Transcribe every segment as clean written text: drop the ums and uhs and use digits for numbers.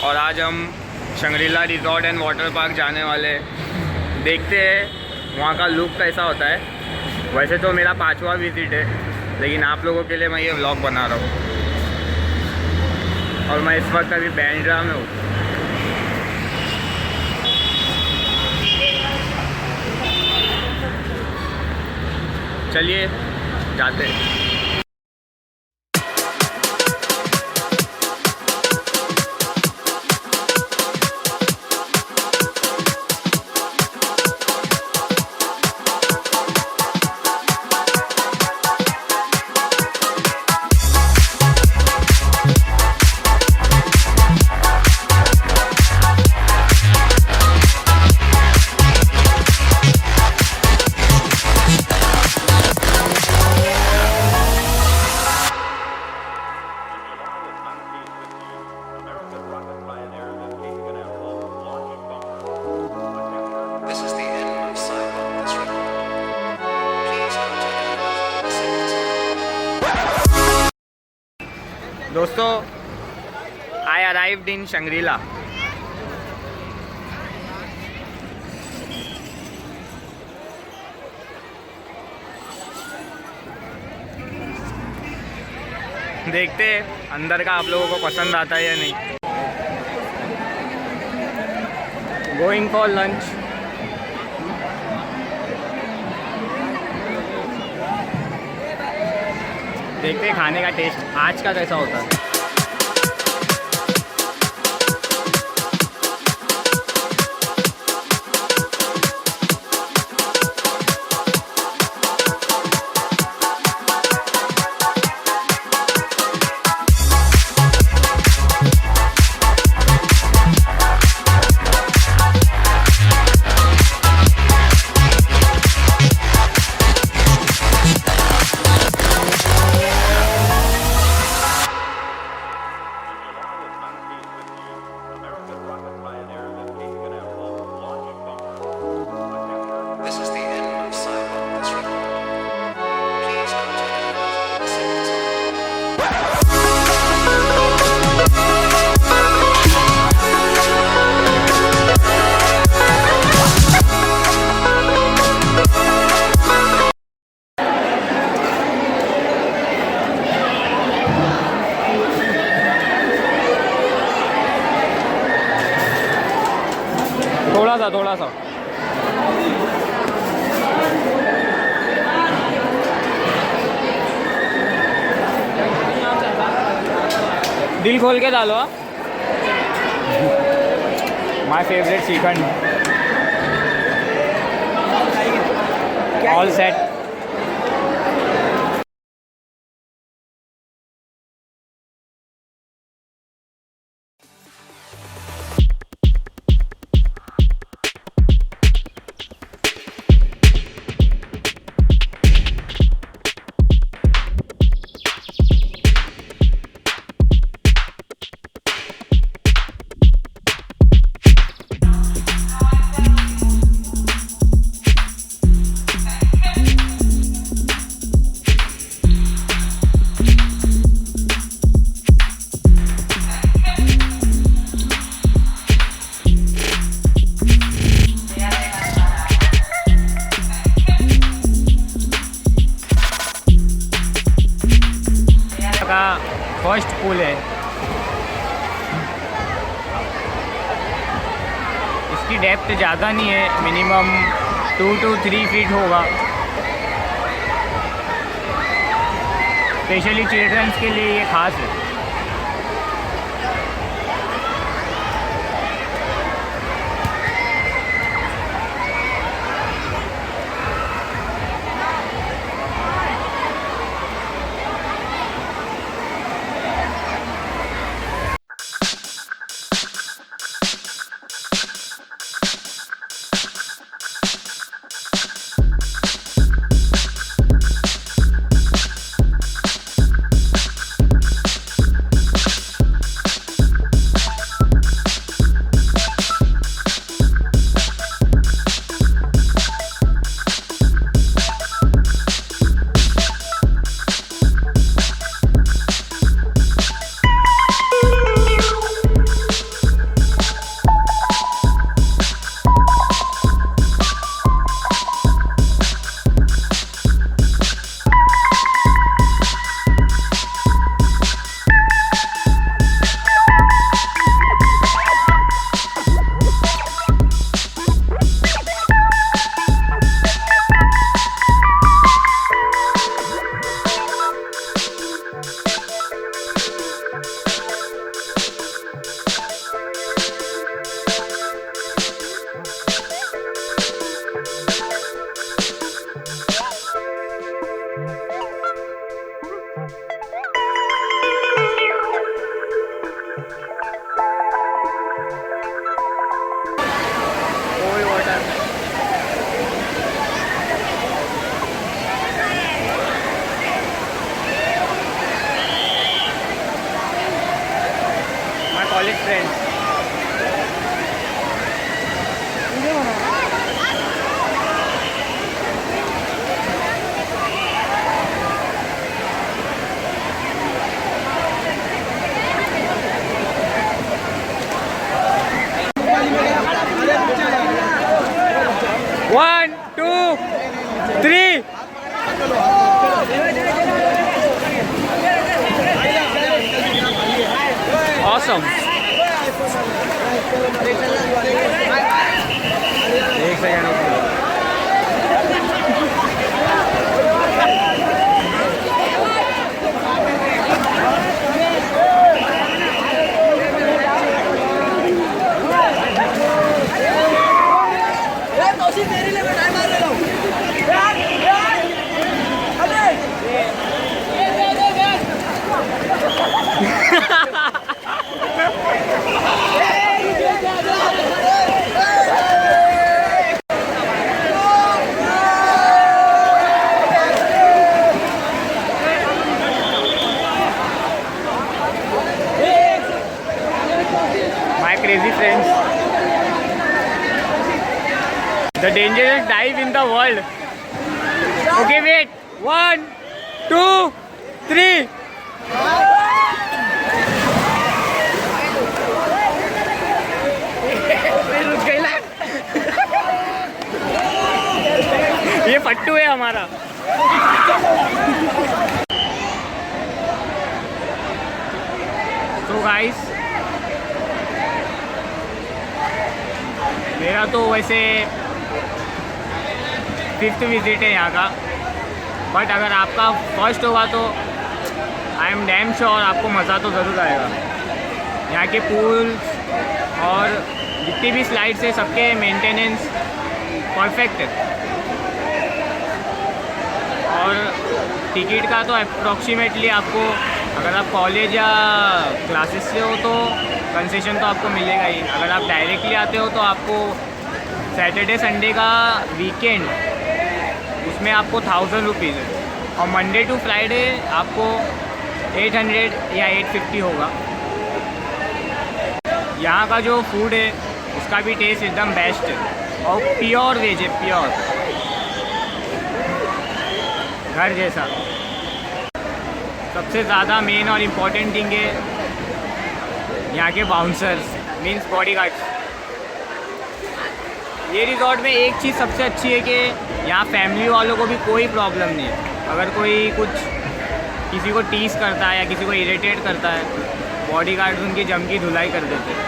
और आज हम Shangrila resort and water park जाने वाले हैं। देखते हैं वहाँ का लुक कैसा होता है। वैसे तो मेरा 5वां विज़िट है, लेकिन आप लोगों के लिए मैं ये व्लॉग बना रहा हूँ। और मैं इस वक्त अभी बैंड्रा में हूँ। चलिए जाते हैं। दोस्तों, I arrived in शंग्रीला। देखते हैं अंदर का आप लोगों को पसंद आता है या नहीं। Going for lunch. देखते हैं खाने का टेस्ट आज का कैसा होता है। थोड़ा सा दिल खोल के डालो। My favourite shrikhand. All set. का फर्स्ट पूल है। इसकी डेप्थ ज़्यादा नहीं है, मिनिमम 2 to 3 फीट होगा। स्पेशली चिल्ड्रंस के लिए ये खास है। The dangerous dive in the world. Okay, wait. 1, 2, 3. ये फट्टू है हमारा. तो गाइस, मेरा तो वैसे 5th विजिट है यहाँ का, बट अगर आपका फर्स्ट होगा तो आई एम डैम श्योर आपको मज़ा तो ज़रूर आएगा. यहाँ के पूल्स और जितनी भी स्लाइड्स है सबके मेंटेनेंस परफेक्ट है. और टिकट का तो अप्रॉक्सीमेटली आपको, अगर आप कॉलेज या क्लासेस से हो तो कंसेशन तो आपको मिलेगा ही. अगर आप डायरेक्टली आते हो तो आपको सैटरडे संडे का वीकेंड उसमें आपको 1000 रुपीज़ है, और मंडे टू फ्राइडे आपको 800 या 850 होगा. यहाँ का जो फूड है उसका भी टेस्ट एकदम बेस्ट है, और प्योर वेज है, प्योर घर जैसा. सबसे ज़्यादा मेन और इम्पॉर्टेंट थिंग है यहाँ के बाउंसर्स, मीन्स बॉडी गार्ड्स. ये रिजॉर्ट में एक चीज़ सबसे अच्छी है कि यहाँ फैमिली वालों को भी कोई प्रॉब्लम नहीं है. अगर कोई कुछ किसी को टीस करता है या किसी को इरिटेट करता है, बॉडी गार्ड्स उनकी जम की धुलाई कर देते हैं.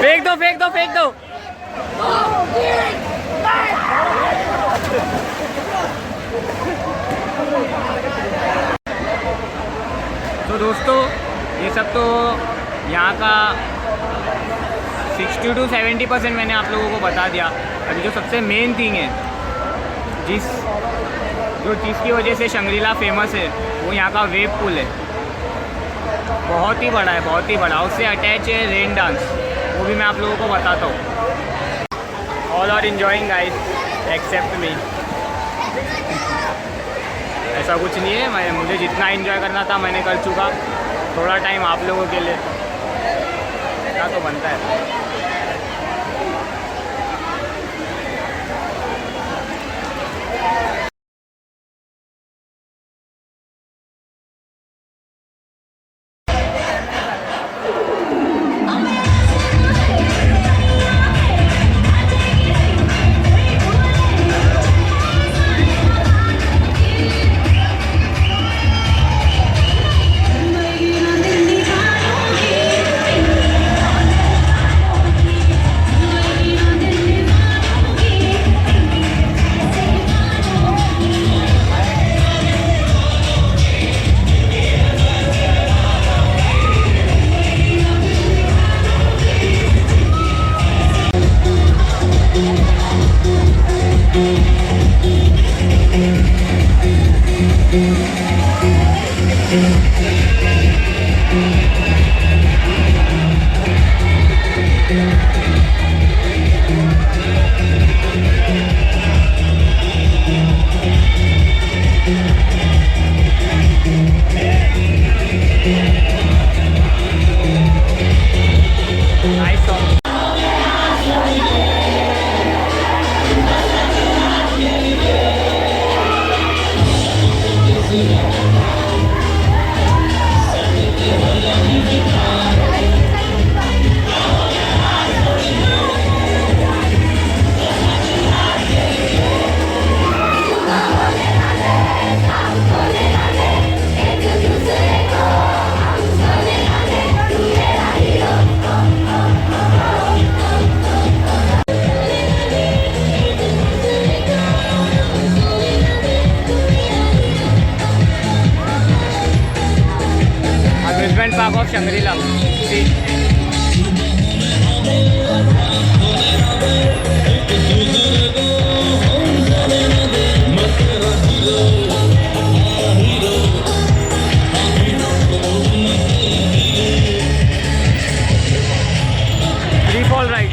फेंक दो फेंक दो फेंक दो. तो दोस्तों, ये सब तो यहाँ का 60 to 70% मैंने आप लोगों को बता दिया. अभी जो सबसे मेन थिंग है, जो चीज़ की वजह से शंग्रीला फेमस है, वो यहाँ का वेव पूल है. बहुत ही बड़ा है, बहुत ही बड़ा. उससे अटैच है रेन डांस, वो भी मैं आप लोगों को बताता हूँ. All are enjoying guys except me. ऐसा कुछ नहीं है, मुझे जितना एंजॉय करना था मैंने कर चुका. थोड़ा टाइम आप लोगों के लिए क्या तो बनता है. Park of Shangri-La. Free fall ride.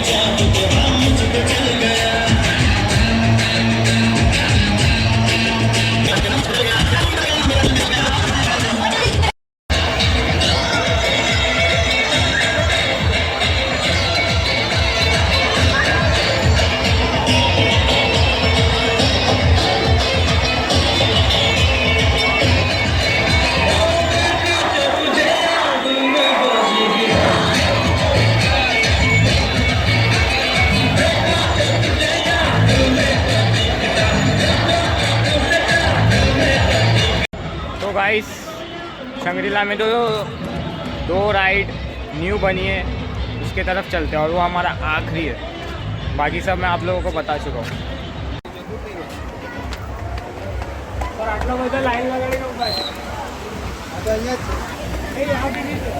Yeah. Guys Shangrila में तो 2 राइड न्यू बनी है, उसके तरफ चलते हैं और वो हमारा आखिरी है। बाकी सब मैं आप लोगों को बता चुका हूँ। सर आटला બધા લાઈન લગાડીને ઊભા છે. આ તો અહીંયા જ છે. એ આ બીજી છે.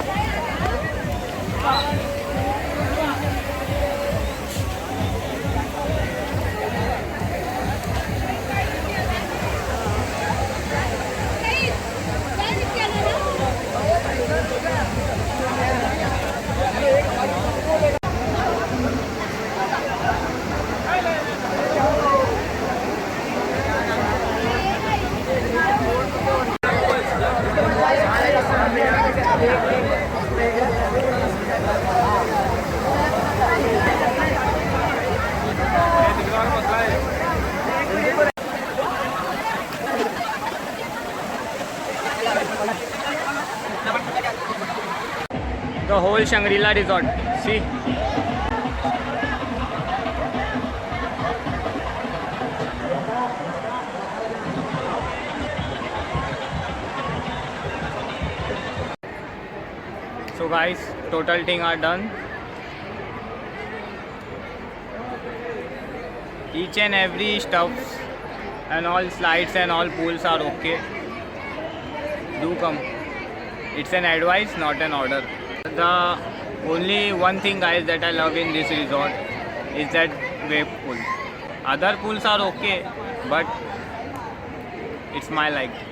The whole Shangri-La resort. See. So guys, total thing are done. Each and every stuffs and all slides and all pools are okay. Do come. It's an advice, not an order. The only one thing guys that I love in this resort is that wave pool. Other pools are okay, but it's my like.